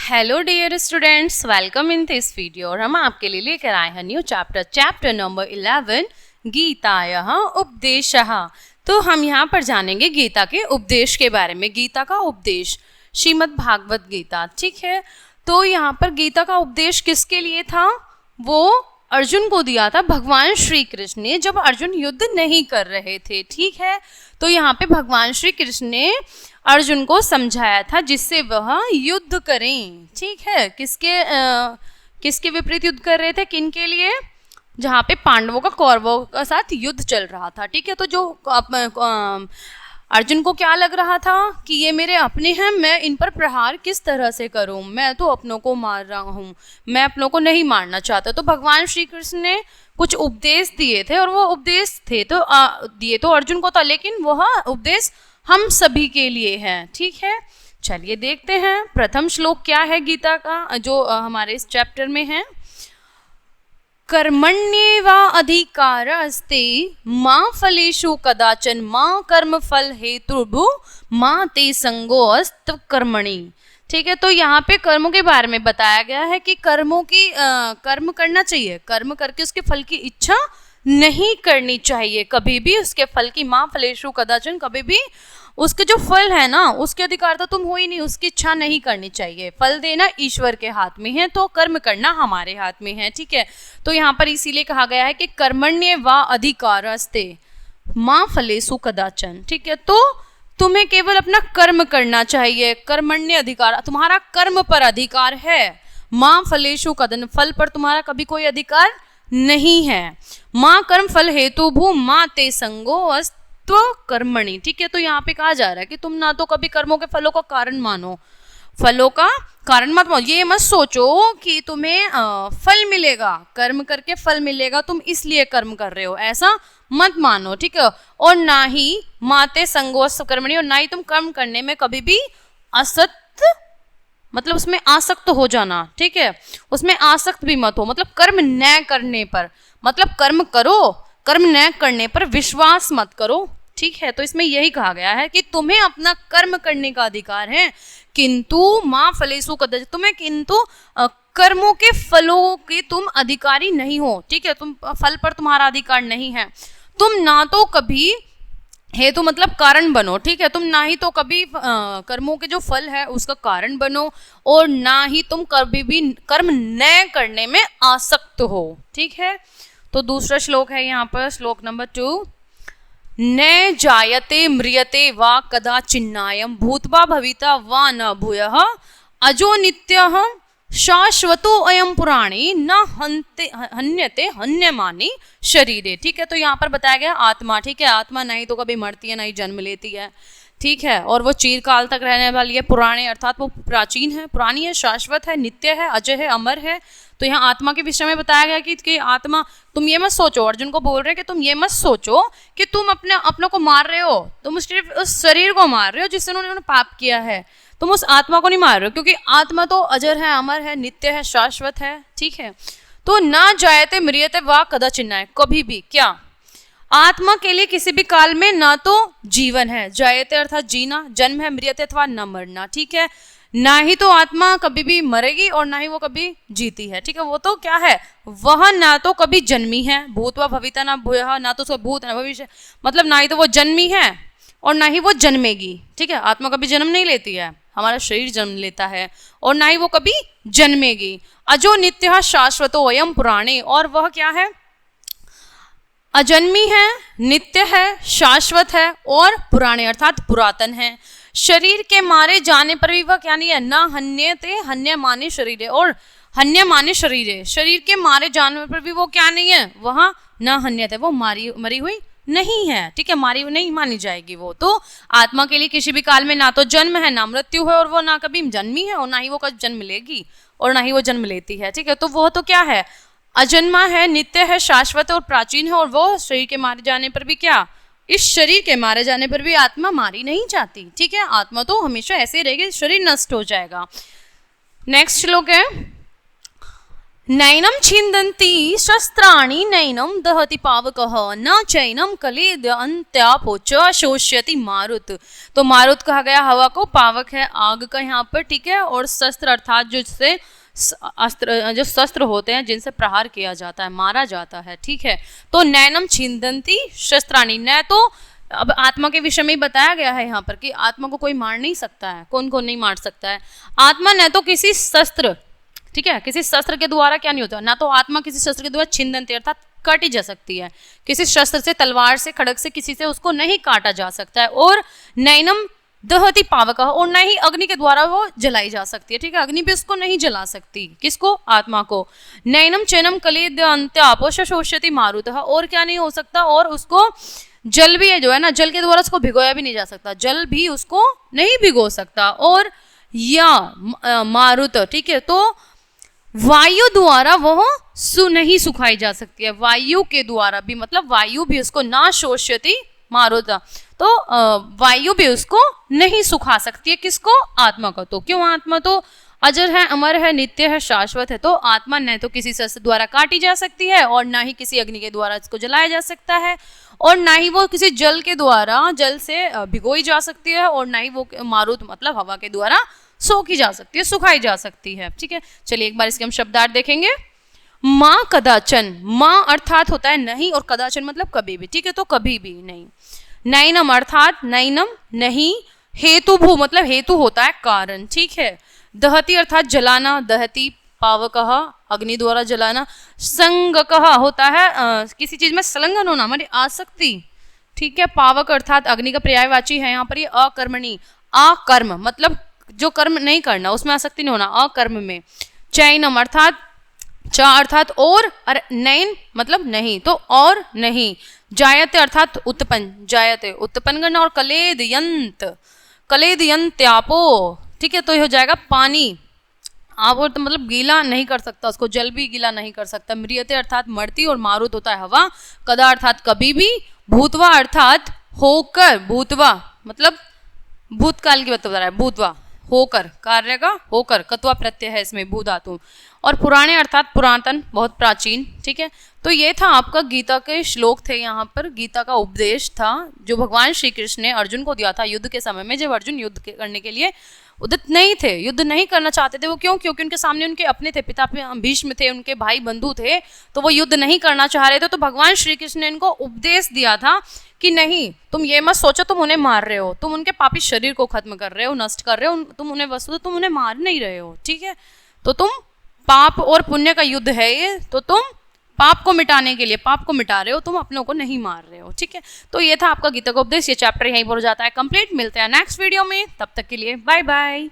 Hello dear students, welcome in this video. और हम आपके लिए लेकर आए हैं न्यू चैप्टर नंबर 11 गीतायः उपदेशः। तो हम यहाँ पर जानेंगे गीता के उपदेश के बारे में। गीता का उपदेश श्रीमद् भागवत गीता, ठीक है। तो यहाँ पर गीता का उपदेश किसके लिए था? वो अर्जुन को दिया था भगवान श्री कृष्ण ने, जब अर्जुन युद्ध नहीं कर रहे थे, ठीक है। तो यहाँ पे भगवान श्री कृष्ण ने अर्जुन को समझाया था जिससे वह युद्ध करें, ठीक है। किसके विपरीत युद्ध कर रहे थे, किन के लिए? जहाँ पे पांडवों का कौरवों का साथ युद्ध चल रहा था, ठीक है। तो जो अर्जुन को क्या लग रहा था कि ये मेरे अपने हैं, मैं इन पर प्रहार किस तरह से करूं, मैं तो अपनों को मार रहा हूं, मैं अपनों को नहीं मारना चाहता। तो भगवान श्री कृष्ण ने कुछ उपदेश दिए थे, और वो उपदेश थे तो दिए तो अर्जुन को था, लेकिन वह उपदेश हम सभी के लिए है, ठीक है। चलिए देखते हैं प्रथम श्लोक क्या है गीता का, जो हमारे इस चैप्टर में है। कर्मण्येवा अधिकारस्ते मा फलेषु कदाचन मा कर्म फल हेतुर्भु मा ते संगोऽस्त्व कर्मणि, ठीक है। तो यहाँ पे कर्मों के बारे में बताया गया है कि कर्म करना चाहिए, कर्म करके उसके फल की इच्छा नहीं करनी चाहिए कभी भी। उसके फल की माँ फलेषु कदाचन, कभी भी उसके जो फल है ना उसके अधिकार तो तुम हो ही नहीं, उसकी इच्छा नहीं करनी चाहिए। फल देना ईश्वर के हाथ में है, तो कर्म करना हमारे हाथ में है, ठीक है। तो यहाँ पर इसीलिए कहा गया है कि कर्मण्य वा अधिकारस्ते माँ फलेषु कदाचन, ठीक है। तो तुम्हें केवल अपना कर्म करना चाहिए, कर्मण्य अधिकार, तुम्हारा कर्म पर अधिकार है। माँ फलेषु कदन, फल पर तुम्हारा कभी कोई अधिकार नहीं है। माँ कर्म फल हेतु भू माँ ते संगोऽस्त्व कर्मणि, ठीक है। तो यहाँ पे कहा जा रहा है कि तुम ना तो कभी कर्मों के फलों का कारण मानो, फलों का कारण मत मानो। ये मत सोचो कि तुम्हें फल मिलेगा, कर्म करके फल मिलेगा, तुम इसलिए कर्म कर रहे हो, ऐसा मत मानो, ठीक है। और ना ही माते संगोऽस्त्व कर्मणि, और ना ही तुम कर्म करने में कभी भी असत, मतलब उसमें आसक्त हो जाना, ठीक है। उसमें आसक्त भी मत हो, मतलब कर्म न करने पर, मतलब कर्म करो, कर्म न करने पर विश्वास मत करो, ठीक है। तो इसमें यही कहा गया है कि तुम्हें अपना कर्म करने का अधिकार है, किंतु माँ फलेषु कदाचन, तुम्हें किंतु कर्मों के फलों के तुम अधिकारी नहीं हो, ठीक है। तुम फल पर तुम्हारा अधिकार नहीं है। तुम ना तो कभी हेतु मतलब कारण बनो, ठीक है। तुम ना ही तो कभी कर्मों के जो फल है उसका कारण बनो, और ना ही तुम कभी भी कर्म न करने में आसक्त हो, ठीक है। तो दूसरा श्लोक है यहाँ पर, श्लोक नंबर 2। न जायते म्रियते वा कदाचिन्नायं भूत्वा भविता वा न भूयः अजो नित्यः शाश्वतो अयम पुराणे न हन्यते हन्यमाने शरीरे, ठीक है। तो यहाँ पर बताया गया आत्मा, ठीक है। आत्मा नहीं तो कभी मरती है, ना ही जन्म लेती है, ठीक है। और वो चिरकाल तक रहने वाली है, पुराणे अर्थात वो प्राचीन है, पुरानी है, शाश्वत है, नित्य है, अजय है, अमर है। तो यहाँ आत्मा के विषय में बताया गया कि आत्मा, तुम ये मत सोचो, अर्जुन को बोल रहे हैं कि तुम ये मत सोचो कि तुम अपनों को मार रहे हो, तुम सिर्फ उस शरीर को मार रहे हो जिससे उन्होंने पाप किया है, तुम उस आत्मा को नहीं मार रहे हो, क्योंकि आत्मा तो अजर है, अमर है, नित्य है, शाश्वत है, ठीक है। तो ना जायते म्रियते वा कदाचिन्नाय, कभी भी क्या, आत्मा के लिए किसी भी काल में ना तो जीवन है, जायते अर्थात जीना, जन्म है, म्रियते अथवा न मरना, ठीक है। ना ही तो आत्मा कभी भी मरेगी और ना ही वो कभी जीती है, ठीक है। वो तो क्या है, वह ना तो कभी जन्मी है, भूतवा भविता ना भूयः, ना तो उसका भूत ना भविष्य, मतलब ना ही तो वो जन्मी है और ना ही वो जन्मेगी, ठीक है। आत्मा कभी जन्म नहीं लेती है, हमारा शरीर जन्म लेता है, और ना ही वो कभी जन्मेगी। अजो नित्यः शाश्वतो अयम पुराणे, और वह क्या है, अजन्मी है, नित्य है, शाश्वत है, और पुराणे अर्थात पुरातन है। शरीर के मारे जाने पर भी वह क्या नहीं है, ना हन्यते हन्य माने शरीर, और हन्य माने शरीर, शरीर के मारे जाने पर भी वो क्या नहीं है, वह ना हन्यते, वो मरी हुई नहीं है, ठीक है, मारी हुई नहीं मानी जाएगी वो। तो आत्मा के लिए किसी भी काल में ना तो जन्म है, ना मृत्यु है, और वो ना कभी जन्मी है, और ना ही वो कभी जन्म लेगी, और ना ही वो जन्म लेती है, ठीक है। तो वह तो क्या है, अजन्मा है, नित्य है, शाश्वत है, और प्राचीन है, और वो शरीर के मारे जाने पर भी क्या, इस शरीर के मारे जाने पर भी आत्मा मारी नहीं जाती, ठीक है। आत्मा तो हमेशा ऐसे ही रहेगी, शरीर नष्ट हो जाएगा। नेक्स्ट श्लोक है, नैनं छिन्दन्ति शस्त्राणि नैनं दहति पावकः न चैनं कलेद अन्त्यापो च शोष्यति मारुत। तो मारुत कहा गया हवा को, पावक है आग का यहाँ पर, ठीक है। और शस्त्र अर्थात जिससे अस्त्र, जो शस्त्र होते हैं जिनसे प्रहार किया जाता है, मारा जाता है, ठीक है। तो नैनम छिन्दन्ति शस्त्राणि, न तो अब आत्मा के विषय में ही बताया गया है यहाँ पर कि आत्मा को कोई मार नहीं सकता है। कौन कौन नहीं मार सकता है? आत्मा न तो किसी शस्त्र, ठीक है, किसी शस्त्र के द्वारा क्या नहीं होता, ना तो आत्मा किसी शस्त्र के द्वारा छिन्दन्ति अर्थात काटी जा सकती है। किसी शस्त्र से, तलवार से, खड़ग से किसी से उसको नहीं काटा जा सकता है। और नैनम दहति पावक, और न ही अग्नि के द्वारा वो जलाई जा सकती है, ठीक है। अग्नि भी उसको नहीं जला सकती, किसको? आत्मा को। नैनम चैनम कलेद अंत्यापो शोष्यति मारुतः, और क्या नहीं हो सकता? और उसको जल भी है जो है ना, जल के द्वारा उसको भिगोया भी नहीं जा सकता, जल भी उसको नहीं भिगो सकता। और या मारुत, ठीक है, तो वायु द्वारा वह नहीं सुखाई जा सकती है। वायु के द्वारा भी, मतलब वायु भी उसको ना शोष्यति मारुत, तो वायु भी उसको नहीं सुखा सकती है। किसको? आत्मा को। तो क्यों? आत्मा तो अजर है, अमर है, नित्य है, शाश्वत है। तो आत्मा न तो किसी शस्त्र द्वारा काटी जा सकती है, और ना ही किसी अग्नि के द्वारा इसको जलाया जा सकता है, और ना ही वो किसी जल के द्वारा, जल से भिगोई जा सकती है, और ना ही वो मारुत मतलब हवा के द्वारा सोखी जा सकती है, सुखाई जा सकती है, ठीक है। चलिए एक बार इसके हम शब्दार्थ देखेंगे। माँ कदाचन, माँ अर्थात होता है नहीं, और कदाचन मतलब कभी भी, ठीक है, तो कभी भी नहीं। नैनम अर्थात नैनम नहीं, हेतु भू मतलब हेतु होता है कारण, ठीक है। दहति अर्थात जलाना, दहति पावकः अग्नि द्वारा जलाना। संगकः होता है किसी चीज में संलग्न होना, हमारी आसक्ति, ठीक है। पावक अर्थात अग्नि का पर्यायवाची है यहाँ पर ये अकर्मणी, अकर्म मतलब जो कर्म नहीं करना, उसमें आसक्ति नहीं होना, अकर्म में। चैनम अर्थात च अर्थात और नैन मतलब नहीं, तो और नहीं। जायते अर्थात उत्पन्न, जायते उत्पन्न करना। और कलेद यंत, कलेद यंत्यापो, ठीक है, तो ये हो जाएगा पानी। आप और तो मतलब गीला नहीं कर सकता उसको, जल भी गीला नहीं कर सकता। म्रियते अर्थात मरती, और मारुत होता है हवा। कदा अर्थात कभी भी। भूतवा अर्थात होकर, भूतवा मतलब भूतकाल की बात बता रहा है, भूतवा होकर, कार्य का होकर, कत्वा प्रत्यय है इसमें, भू धातु। और पुराने अर्थात पुरातन, बहुत प्राचीन, ठीक है। तो ये था आपका गीता के श्लोक थे, यहाँ पर गीता का उपदेश था जो भगवान श्री कृष्ण ने अर्जुन को दिया था युद्ध के समय में, जब अर्जुन युद्ध करने के लिए उदित नहीं थे, युद्ध नहीं करना चाहते थे। वो क्यों? क्योंकि उनके सामने उनके अपने थे, पिता भीष्म थे, उनके भाई बंधु थे, तो वो युद्ध नहीं करना चाह रहे थे। तो भगवान श्री कृष्ण ने इनको उपदेश दिया था कि नहीं, तुम ये मत सोचो तुम उन्हें मार रहे हो, तुम उनके पापी शरीर को खत्म कर रहे हो, नष्ट कर रहे हो, तुम उन्हें वस्तु, तुम उन्हें मार नहीं रहे हो, ठीक है। तो तुम पाप और पुण्य का युद्ध है ये, तो तुम पाप को मिटाने के लिए पाप को मिटा रहे हो, तुम अपनों को नहीं मार रहे हो, ठीक है। तो ये था आपका गीता का उपदेश। ये चैप्टर यहीं पर हो जाता है कंप्लीट। मिलते हैं नेक्स्ट वीडियो में, तब तक के लिए बाय बाय।